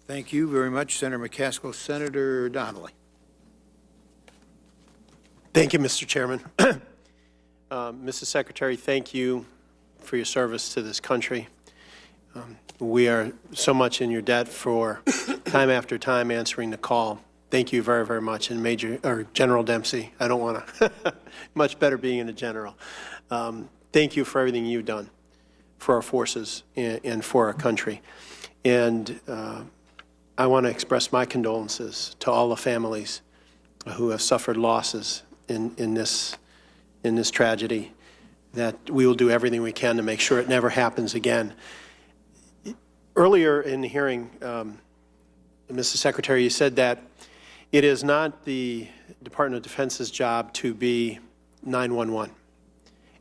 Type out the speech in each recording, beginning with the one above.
Thank you very much, Senator McCaskill. Senator Donnelly. Thank you, Mr. Chairman. Mrs. Secretary, thank you for your service to this country. We are so much in your debt for time after time answering the call. Thank you very, very much. And General Dempsey, I don't want to, much better being a general. Thank you for everything you've done for our forces and for our country. And I want to express my condolences to all the families who have suffered losses in this tragedy, that we will do everything we can to make sure it never happens again. Earlier in the hearing, Mrs. Secretary, you said that it is not the Department of Defense's job to be 911.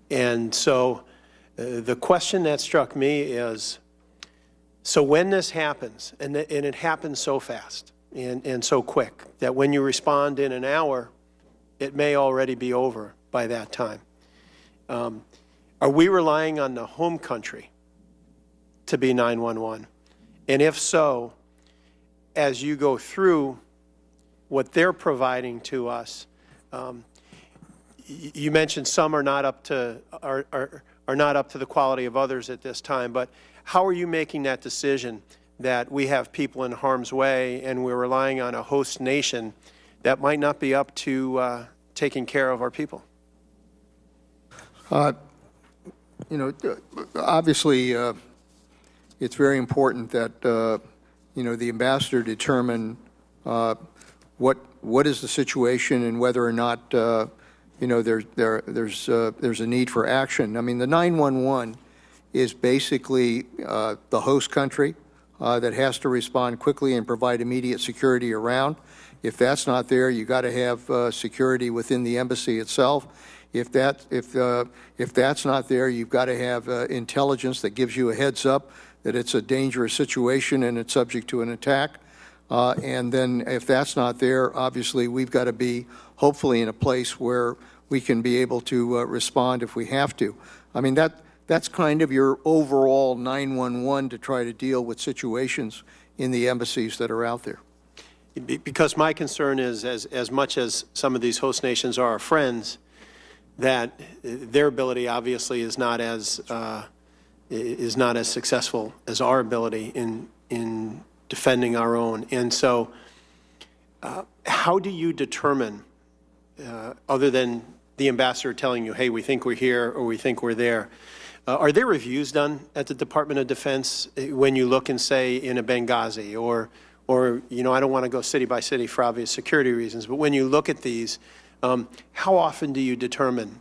And so the question that struck me is, so when this happens, and it happens so fast and so quick, that when you respond in an hour, it may already be over by that time. Are we relying on the home country to be 911? And if so, as you go through what they're providing to us, you mentioned some are not up to the quality of others at this time, but how are you making that decision that we have people in harm's way and we're relying on a host nation that might not be up to taking care of our people? You know, obviously, it's very important that you know, the ambassador determine what is the situation and whether or not you know there's a need for action. I mean, the 911 is basically the host country that has to respond quickly and provide immediate security around. If that's not there, you got to have security within the embassy itself. If that's not there, you've got to have intelligence that gives you a heads up that it's a dangerous situation and it's subject to an attack. And then if that's not there, obviously we've got to be hopefully in a place where we can be able to respond if we have to. I mean, that's kind of your overall 911 to try to deal with situations in the embassies that are out there. Because my concern is, as much as some of these host nations are our friends, that their ability obviously is not as successful as our ability in defending our own. And so, how do you determine, other than the ambassador telling you, "Hey, we think we're here" or "We think we're there"? Are there reviews done at the Department of Defense when you look and say in a Benghazi or you know, I don't want to go city by city for obvious security reasons, but when you look at these, how often do you determine,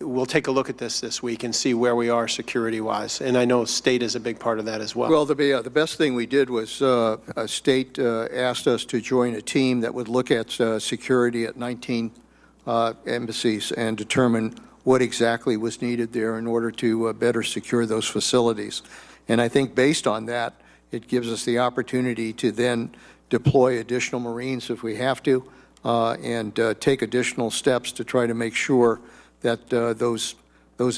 we'll take a look at this week and see where we are security-wise? And I know state is a big part of that as well. Well, the best thing we did was a state asked us to join a team that would look at security at 19 embassies and determine what exactly was needed there in order to better secure those facilities. And I think based on that, it gives us the opportunity to then deploy additional Marines if we have to, and take additional steps to try to make sure that those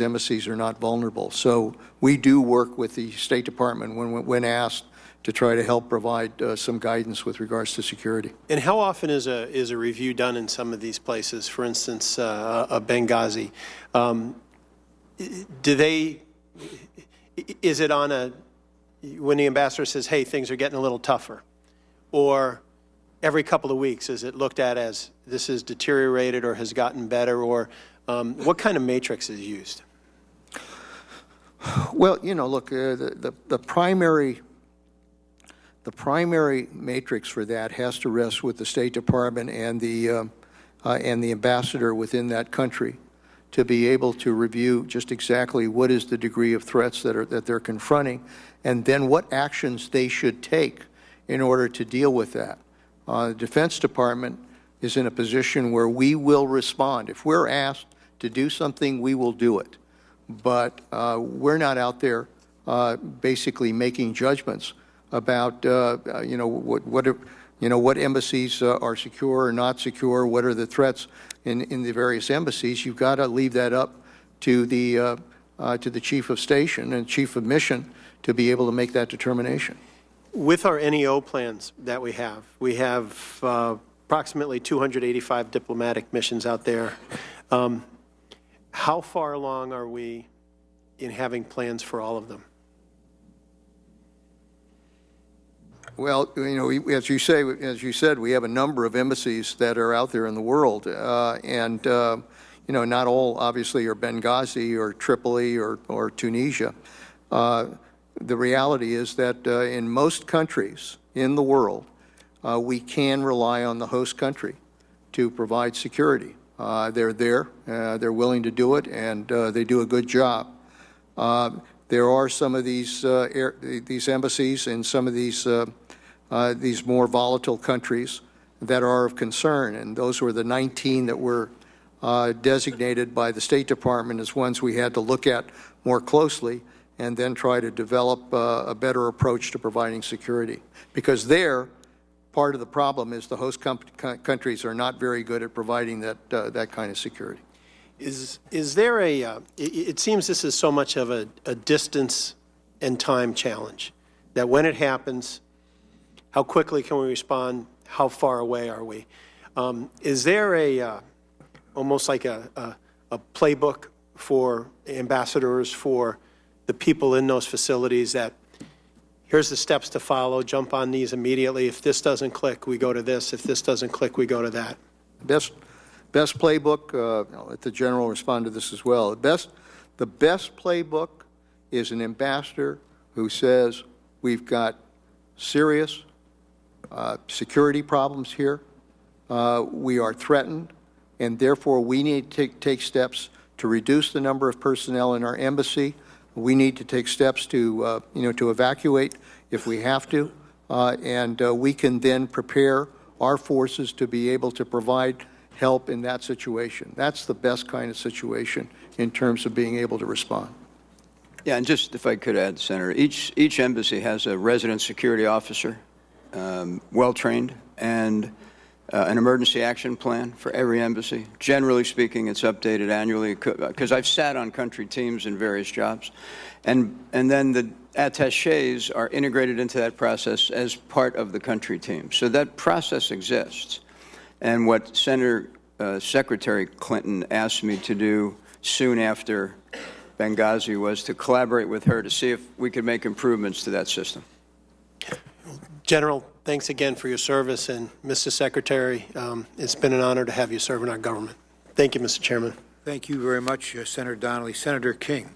embassies are not vulnerable. So we do work with the State Department when asked to try to help provide some guidance with regards to security. And how often is a review done in some of these places? For instance, a Benghazi. Is it on a, when the ambassador says, "Hey, things are getting a little tougher," or every couple of weeks, is it looked at as this has deteriorated or has gotten better, or what kind of matrix is used? Well, you know, look, the primary matrix for that has to rest with the State Department and the ambassador within that country to be able to review just exactly what is the degree of threats that they're confronting, and then what actions they should take in order to deal with that. The Defense Department is in a position where we will respond. If we're asked to do something, we will do it. But we're not out there basically making judgments about you know, what embassies are secure or not secure, what are the threats in the various embassies. You've got to leave that up to the chief of station and chief of mission to be able to make that determination. With our NEO plans that we have approximately 285 diplomatic missions out there. How far along are we in having plans for all of them? Well, as you said, we have a number of embassies that are out there in the world, and not all obviously are Benghazi or Tripoli or Tunisia. The reality is that in most countries in the world, we can rely on the host country to provide security. They're there, they're willing to do it, and they do a good job. There are some of these embassies in some of these more volatile countries that are of concern, and those were the 19 that were designated by the State Department as ones we had to look at more closely and then try to develop a better approach to providing security. Because there, part of the problem is the host countries are not very good at providing that kind of security. Is there it seems this is so much of a distance and time challenge, that when it happens, how quickly can we respond? How far away are we? Is there almost like a playbook for ambassadors, for the people in those facilities, that here's the steps to follow, jump on these immediately. If this doesn't click, we go to this. If this doesn't click, we go to that. Best playbook, I'll let the General respond to this as well. The best playbook is an ambassador who says, we've got serious security problems here. We are threatened, and therefore we need to take steps to reduce the number of personnel in our embassy. We need to take steps to, to evacuate if we have to, and we can then prepare our forces to be able to provide help in that situation. That's the best kind of situation in terms of being able to respond. Yeah, and just if I could add, Senator, each embassy has a resident security officer, well-trained, and an emergency action plan for every embassy. Generally speaking, it's updated annually because I've sat on country teams in various jobs. And then the attachés are integrated into that process as part of the country team. So that process exists. And what Secretary Clinton asked me to do soon after Benghazi was to collaborate with her to see if we could make improvements to that system. General, thanks again for your service, and Mr. Secretary, it's been an honor to have you serve in our government. Thank you, Mr. Chairman. Thank you very much, Senator Donnelly. Senator King.